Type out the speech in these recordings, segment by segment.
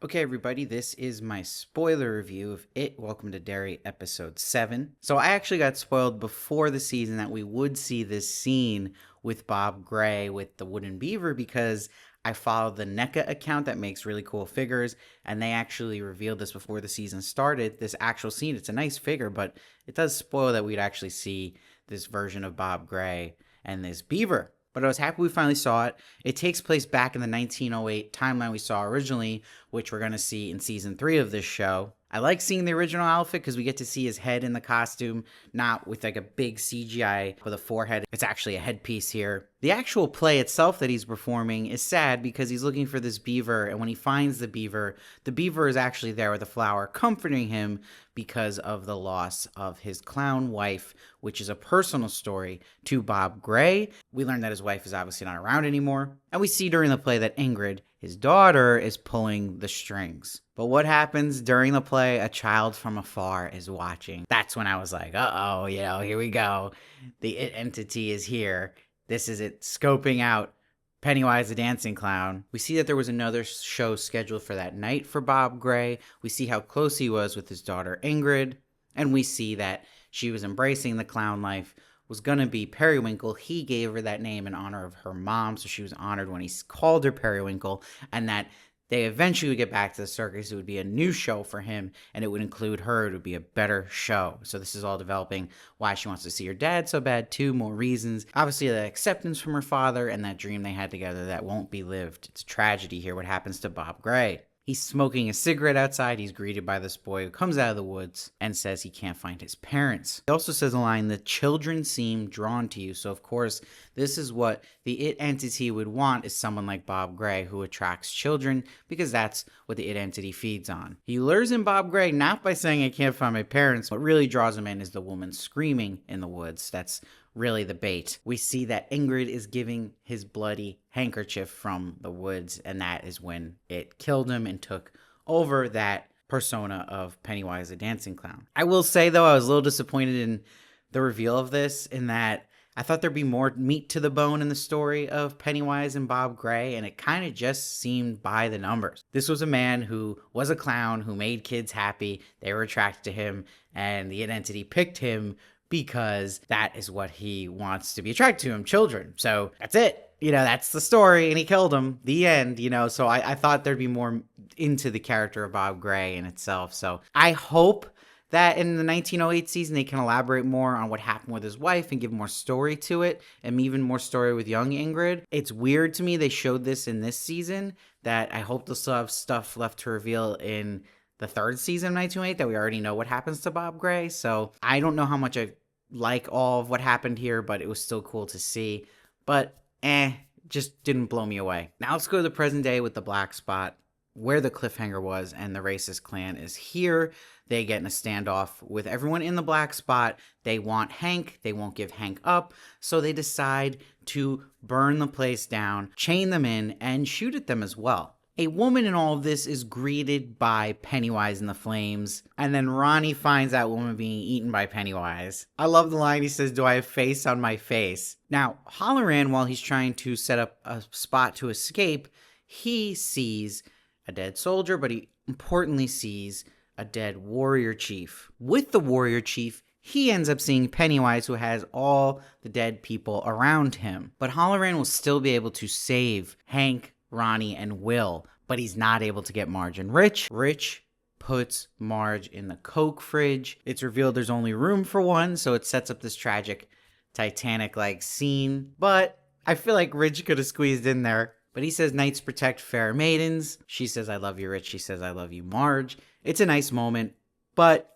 Okay, everybody, this is my spoiler review of It, Welcome to Derry, episode 7. So I actually got spoiled before the season that we would see this scene with Bob Gray with the wooden beaver because I followed the NECA account that makes really cool figures, and they actually revealed this before the season started, this actual scene. It's a nice figure, but it does spoil that we'd actually see this version of Bob Gray and this beaver. But I was happy we finally saw it. It takes place back in the 1908 timeline we saw originally, which we're going to see in season 3 of this show. I like seeing the original outfit because we get to see his head in the costume, not with like a big CGI with a forehead. It's actually a headpiece here. The actual play itself that he's performing is sad because he's looking for this beaver, and when he finds the beaver is actually there with a flower comforting him because of the loss of his clown wife, which is a personal story to Bob Gray. We learn that his wife is obviously not around anymore, and we see during the play that Ingrid, his daughter, is pulling the strings. But what happens during the play? A child from afar is watching. That's when I was like, uh-oh, here we go. The It entity is here. This is it scoping out Pennywise the dancing clown. We see that there was another show scheduled for that night for Bob Gray. We see how close he was with his daughter Ingrid. And we see that she was embracing the clown life, was going to be Periwinkle. He gave her that name in honor of her mom, so she was honored when he called her Periwinkle, and that they eventually would get back to the circus. It would be a new show for him, and it would include her. It would be a better show. So this is all developing why she wants to see her dad so bad, too. More reasons. Obviously, the acceptance from her father and that dream they had together that won't be lived. It's a tragedy here what happens to Bob Gray. He's smoking a cigarette outside. He's greeted by this boy who comes out of the woods and says he can't find his parents. He also says a line, "The children seem drawn to you." So, of course, this is what the It entity would want, is someone like Bob Gray who attracts children, because that's what the It entity feeds on. He lures in Bob Gray not by saying, "I can't find my parents." What really draws him in is the woman screaming in the woods. That's really the bait. We see that Ingrid is giving his bloody handkerchief from the woods, and that is when it killed him and took over that persona of Pennywise the dancing clown. I will say, though, I was a little disappointed in the reveal of this, in that I thought there'd be more meat to the bone in the story of Pennywise and Bob Gray, and it kind of just seemed by the numbers. This was a man who was a clown, who made kids happy, they were attracted to him, and the It entity picked him because that is what he wants to be attracted to him, children. So that's it. That's the story, and he killed him. The end, so I thought there'd be more into the character of Bob Gray in itself. So I hope that in the 1908 season, they can elaborate more on what happened with his wife and give more story to it, and even more story with young Ingrid. It's weird to me they showed this in this season, that I hope they'll still have stuff left to reveal in the third season of 1908 that we already know what happens to Bob Gray. So I don't know how much I like all of what happened here, but it was still cool to see. But just didn't blow me away. Now let's go to the present day with the black spot, where the cliffhanger was, and the racist clan is here. They get in a standoff with everyone in the black spot. They want Hank. They won't give Hank up. So they decide to burn the place down, chain them in, and shoot at them as well. A woman in all of this is greeted by Pennywise in the flames, and then Ronnie finds that woman being eaten by Pennywise. I love the line he says, "Do I have face on my face?" Now, Halloran, while he's trying to set up a spot to escape, he sees a dead soldier, but he importantly sees a dead warrior chief. With the warrior chief, he ends up seeing Pennywise, who has all the dead people around him. But Halloran will still be able to save Hank, Ronnie, and Will, but he's not able to get Marge and Rich. Rich puts Marge in the Coke fridge. It's revealed there's only room for one, so it sets up this tragic Titanic-like scene. But I feel like Rich could have squeezed in there. But he says, "Knights protect fair maidens." She says, "I love you, Rich." She says, "I love you, Marge." It's a nice moment, but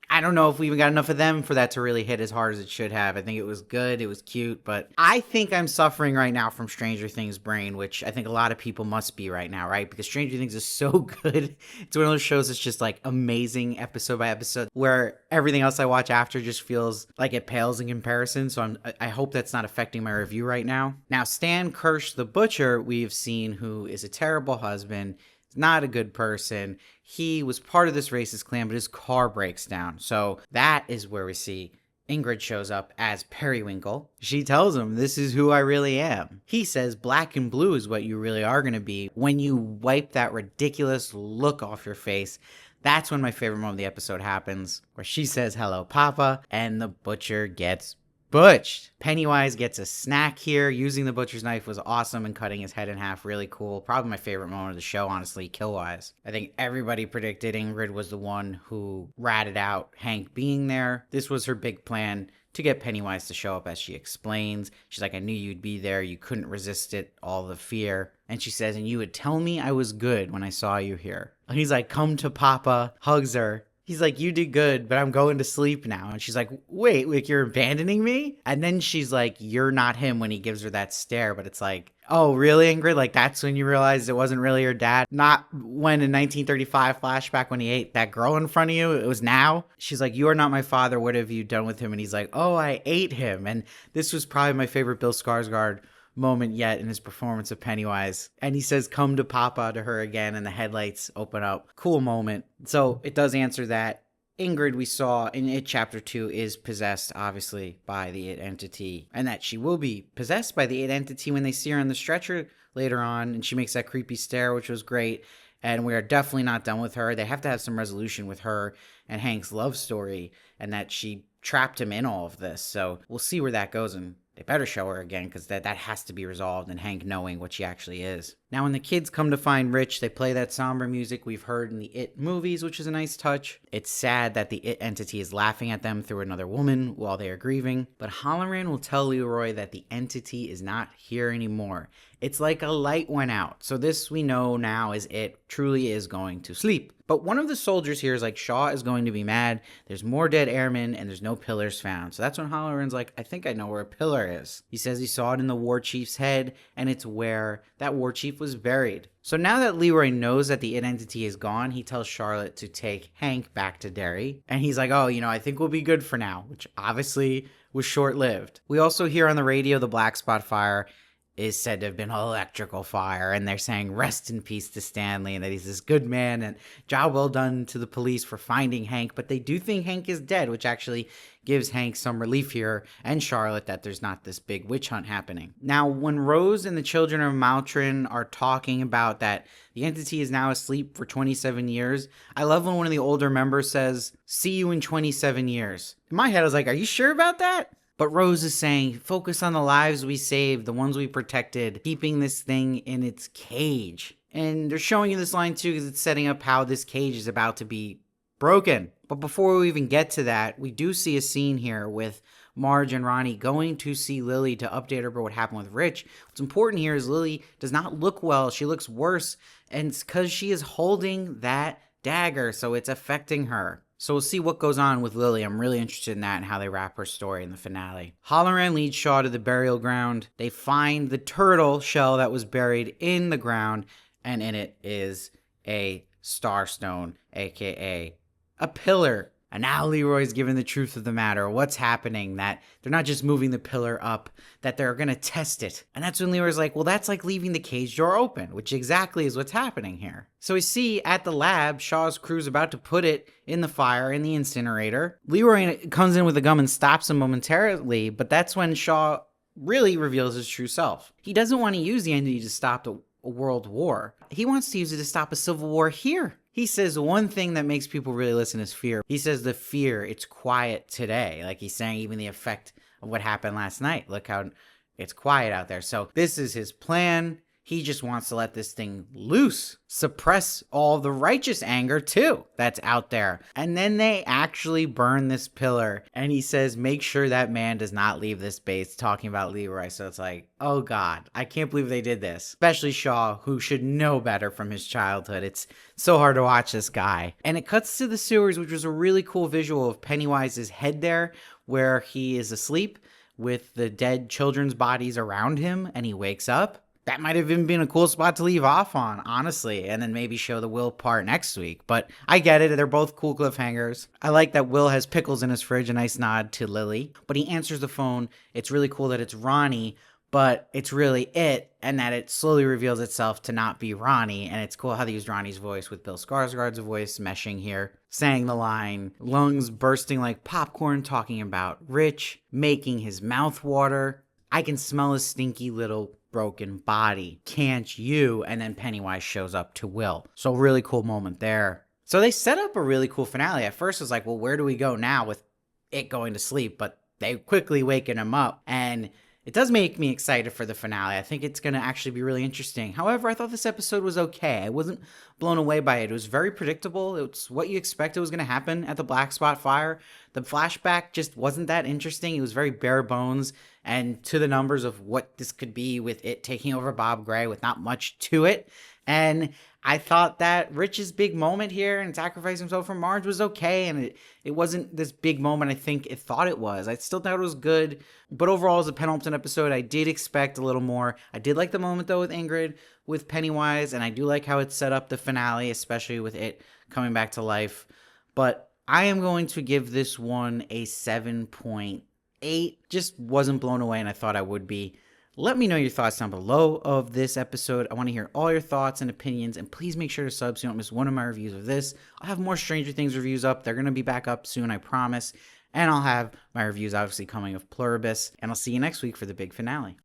I don't know if we even got enough of them for that to really hit as hard as it should have. I think it was good, it was cute, but I think I'm suffering right now from Stranger Things brain, which I think a lot of people must be right now, right? Because Stranger Things is so good. It's one of those shows that's just like amazing episode by episode, where everything else I watch after just feels like it pales in comparison. So I hope that's not affecting my review right now. Now, Stan Kirsch, the butcher, we've seen, who is a terrible husband, not a good person. He was part of this racist clan, but his car breaks down. So that is where we see Ingrid shows up as Periwinkle. She tells him, "This is who I really am." He says, "Black and blue is what you really are going to be when you wipe that ridiculous look off your face." That's when my favorite moment of the episode happens, where she says, "Hello, Papa," and the butcher gets butched. Pennywise gets a snack here. Using the butcher's knife was awesome, and cutting his head in half, really cool. Probably my favorite moment of the show, honestly, kill-wise. I think everybody predicted Ingrid was the one who ratted out Hank being there. This was her big plan to get Pennywise to show up, as she explains. She's like, "I knew you'd be there. You couldn't resist it, all the fear." And she says, "And you would tell me I was good when I saw you here." And he's like, "Come to Papa," hugs her. He's like, "You did good, but I'm going to sleep now." And she's like, "Wait, like you're abandoning me?" And then she's like, "You're not him," when he gives her that stare. But it's like, oh, really, Ingrid? Like, that's when you realized it wasn't really your dad? Not when in 1935 flashback when he ate that girl in front of you. It was now. She's like, "You are not my father. What have you done with him?" And he's like, "Oh, I ate him." And this was probably my favorite Bill Skarsgård moment yet in his performance of Pennywise. And he says, "Come to Papa," to her again, and the headlights open up. Cool moment. So it does answer that. Ingrid, we saw in It Chapter 2, is possessed, obviously, by the It entity, and that she will be possessed by the It entity when they see her on the stretcher later on, and she makes that creepy stare, which was great. And we are definitely not done with her. They have to have some resolution with her and Hank's love story, and that she trapped him in all of this. So we'll see where that goes, and they better show her again, because that has to be resolved, and Hank knowing what she actually is. Now, when the kids come to find Rich, they play that somber music we've heard in the It movies, which is a nice touch. It's sad that the It entity is laughing at them through another woman while they are grieving, but Halloran will tell Leroy that the entity is not here anymore. It's like a light went out. So this, we know now, is It truly is going to sleep. But one of the soldiers here is like, Shaw is going to be mad. There's more dead airmen, and there's no pillars found. So that's when Halloran's like, "I think I know where a pillar is." He says he saw it in the war chief's head, and it's where that war chief was buried. So now that Leroy knows that the It entity is gone, he tells Charlotte to take Hank back to Derry. And he's like, "Oh, I think we'll be good for now," which obviously was short-lived. We also hear on the radio the Black Spot fire is said to have been an electrical fire, and they're saying rest in peace to Stanley, and that he's this good man, and job well done to the police for finding Hank. But they do think Hank is dead, which actually gives Hank some relief here, and Charlotte, that there's not this big witch hunt happening. Now, when Rose and the children of Maltrin are talking about that the entity is now asleep for 27 years, I love when one of the older members says, "See you in 27 years. In my head, I was like, are you sure about that? But Rose is saying, focus on the lives we saved, the ones we protected, keeping this thing in its cage. And they're showing you this line too, because it's setting up how this cage is about to be broken. But before we even get to that, we do see a scene here with Marge and Ronnie going to see Lily to update her about what happened with Rich. What's important here is Lily does not look well. She looks worse. And it's because she is holding that dagger, so it's affecting her. So we'll see what goes on with Lily. I'm really interested in that and how they wrap her story in the finale. Halloran leads Shaw to the burial ground. They find the turtle shell that was buried in the ground, and in it is a starstone, aka a pillar. And now Leroy's given the truth of the matter. What's happening? That they're not just moving the pillar up, that they're going to test it. And that's when Leroy's like, well, that's like leaving the cage door open, which exactly is what's happening here. So we see at the lab, Shaw's crew's about to put it in the fire, in the incinerator. Leroy comes in with a gun and stops him momentarily, but that's when Shaw really reveals his true self. He doesn't want to use the entity to stop a world war. He wants to use it to stop a civil war here. He says one thing that makes people really listen is fear. He says the fear, it's quiet today. Like he's saying even the effect of what happened last night. Look how it's quiet out there. So this is his plan. He just wants to let this thing loose, suppress all the righteous anger too that's out there. And then they actually burn this pillar. And he says, make sure that man does not leave this base, talking about Leroy. So it's like, oh God, I can't believe they did this. Especially Shaw, who should know better from his childhood. It's so hard to watch this guy. And it cuts to the sewers, which was a really cool visual of Pennywise's head there, where he is asleep with the dead children's bodies around him, and he wakes up. That might have even been a cool spot to leave off on, honestly, and then maybe show the Will part next week. But I get it. They're both cool cliffhangers. I like that Will has pickles in his fridge, a nice nod to Lily. But he answers the phone. It's really cool that it's Ronnie, but it's really it, and that it slowly reveals itself to not be Ronnie. And it's cool how they used Ronnie's voice with Bill Skarsgård's voice meshing here, saying the line, lungs bursting like popcorn, talking about Rich, making his mouth water. I can smell his stinky little broken body. Can't you? And then Pennywise shows up to Will. So really cool moment there. So they set up a really cool finale. At first it was like, well, where do we go now with it going to sleep? But they quickly waking him up, and it does make me excited for the finale. I think it's going to actually be really interesting. However, I thought this episode was okay. I wasn't blown away by it. It was very predictable. It's what you expected was going to happen at the Black Spot Fire. The flashback just wasn't that interesting. It was very bare bones and to the numbers of what this could be with it taking over Bob Gray with not much to it. And I thought that Rich's big moment here and sacrificing himself for Marge was okay, and it wasn't this big moment I think it thought it was. I still thought it was good, but overall as a penultimate episode, I did expect a little more. I did like the moment though with Ingrid, with Pennywise, and I do like how it set up the finale, especially with it coming back to life. But I am going to give this one a 7.8. Just wasn't blown away, and I thought I would be. Let me know your thoughts down below of this episode. I want to hear all your thoughts and opinions, and please make sure to sub so you don't miss one of my reviews of this. I'll have more Stranger Things reviews up. They're going to be back up soon, I promise. And I'll have my reviews obviously coming of Pluribus, and I'll see you next week for the big finale.